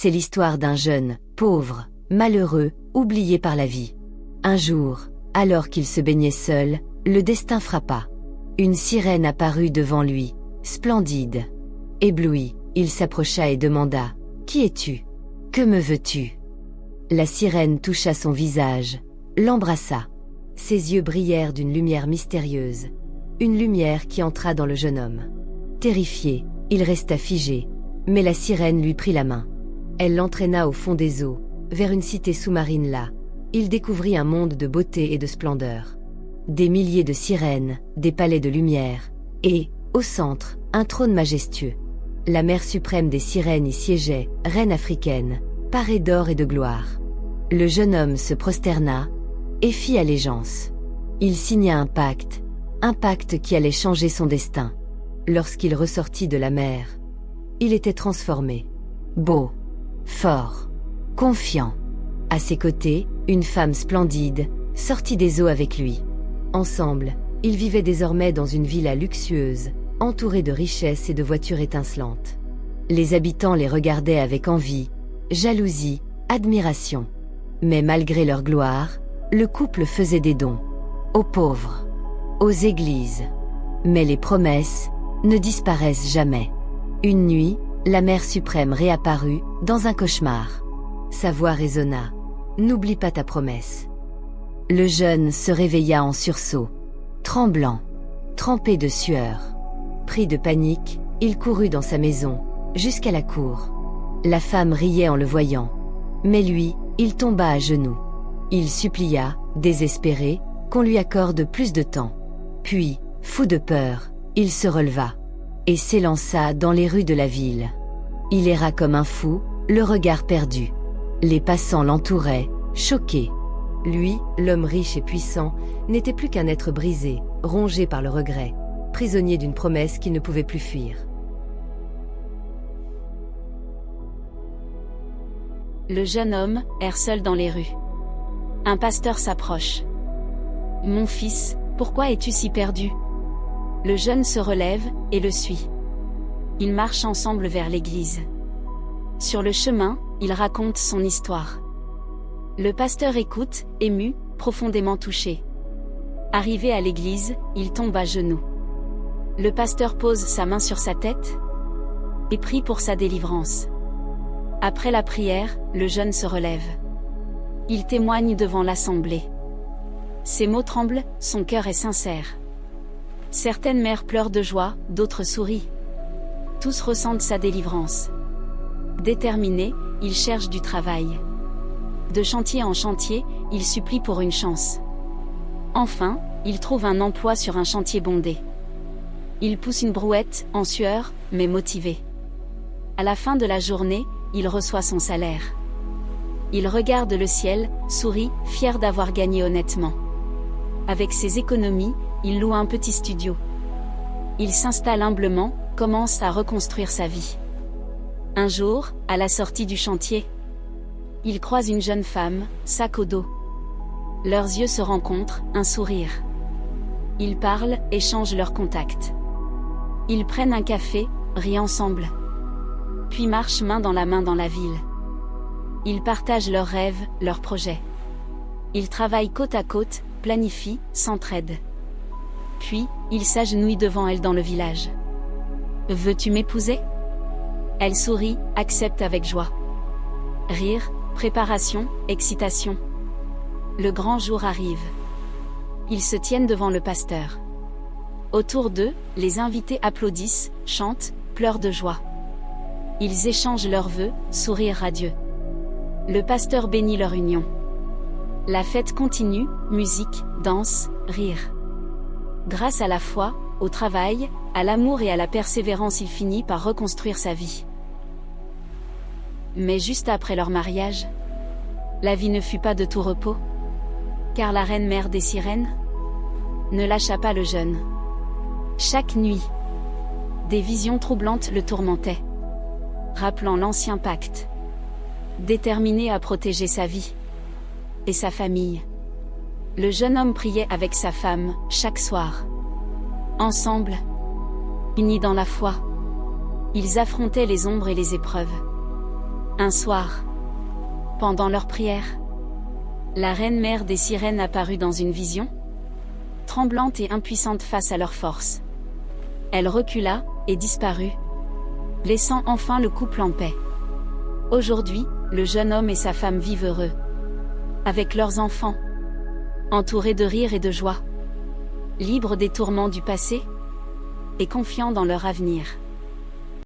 C'est l'histoire d'un jeune, pauvre, malheureux, oublié par la vie. Un jour, alors qu'il se baignait seul, le destin frappa. Une sirène apparut devant lui, splendide. Ébloui, il s'approcha et demanda « Qui es-tu? Que me veux-tu » La sirène toucha son visage, l'embrassa. Ses yeux brillèrent d'une lumière mystérieuse, une lumière qui entra dans le jeune homme. Terrifié, il resta figé, mais la sirène lui prit la main. Elle l'entraîna au fond des eaux, vers une cité sous-marine là. Il découvrit un monde de beauté et de splendeur. Des milliers de sirènes, des palais de lumière, et, au centre, un trône majestueux. La mère suprême des sirènes y siégeait, reine africaine, parée d'or et de gloire. Le jeune homme se prosterna, et fit allégeance. Il signa un pacte qui allait changer son destin. Lorsqu'il ressortit de la mer, il était transformé. Beau, fort, confiant. À ses côtés, une femme splendide, sortit des eaux avec lui. Ensemble, ils vivaient désormais dans une villa luxueuse, entourée de richesses et de voitures étincelantes. Les habitants les regardaient avec envie, jalousie, admiration. Mais malgré leur gloire, le couple faisait des dons. Aux pauvres, aux églises. Mais les promesses ne disparaissent jamais. Une nuit, la Mère suprême réapparut, dans un cauchemar. Sa voix résonna. « N'oublie pas ta promesse. » Le jeune se réveilla en sursaut, tremblant, trempé de sueur. Pris de panique, il courut dans sa maison, jusqu'à la cour. La femme riait en le voyant. Mais lui, il tomba à genoux. Il supplia, désespéré, qu'on lui accorde plus de temps. Puis, fou de peur, il se releva et s'élança dans les rues de la ville. Il erra comme un fou, le regard perdu. Les passants l'entouraient, choqués. Lui, l'homme riche et puissant, n'était plus qu'un être brisé, rongé par le regret, prisonnier d'une promesse qu'il ne pouvait plus fuir. Le jeune homme erre seul dans les rues. Un pasteur s'approche. « Mon fils, pourquoi es-tu si perdu ?» Le jeune se relève et le suit. Ils marchent ensemble vers l'église. Sur le chemin, il raconte son histoire. Le pasteur écoute, ému, profondément touché. Arrivé à l'église, il tombe à genoux. Le pasteur pose sa main sur sa tête et prie pour sa délivrance. Après la prière, le jeune se relève. Il témoigne devant l'assemblée. Ses mots tremblent, son cœur est sincère. Certaines mères pleurent de joie, d'autres sourient. Tous ressentent sa délivrance. Déterminé, il cherche du travail. De chantier en chantier, il supplie pour une chance. Enfin, il trouve un emploi sur un chantier bondé. Il pousse une brouette, en sueur, mais motivé. À la fin de la journée, il reçoit son salaire. Il regarde le ciel, sourit, fier d'avoir gagné honnêtement. Avec ses économies, il loue un petit studio. Il s'installe humblement, commence à reconstruire sa vie. Un jour, à la sortie du chantier, il croise une jeune femme, sac au dos. Leurs yeux se rencontrent, un sourire. Ils parlent, échangent leurs contacts. Ils prennent un café, rient ensemble. Puis marchent main dans la ville. Ils partagent leurs rêves, leurs projets. Ils travaillent côte à côte, planifient, s'entraident. Puis, il s'agenouille devant elle dans le village. « Veux-tu m'épouser ?» Elle sourit, accepte avec joie. Rire, préparation, excitation. Le grand jour arrive. Ils se tiennent devant le pasteur. Autour d'eux, les invités applaudissent, chantent, pleurent de joie. Ils échangent leurs vœux, sourire radieux. Le pasteur bénit leur union. La fête continue, musique, danse, rire. Grâce à la foi, au travail, à l'amour et à la persévérance, il finit par reconstruire sa vie. Mais juste après leur mariage, la vie ne fut pas de tout repos, car la reine mère des sirènes ne lâcha pas le jeune. Chaque nuit, des visions troublantes le tourmentaient, rappelant l'ancien pacte. Déterminé à protéger sa vie et sa famille, le jeune homme priait avec sa femme, chaque soir. Ensemble, unis dans la foi, ils affrontaient les ombres et les épreuves. Un soir, pendant leur prière, la reine mère des sirènes apparut dans une vision, tremblante et impuissante face à leur force. Elle recula et disparut, laissant enfin le couple en paix. Aujourd'hui, le jeune homme et sa femme vivent heureux, avec leurs enfants, entourés de rire et de joie, libres des tourments du passé, et confiants dans leur avenir.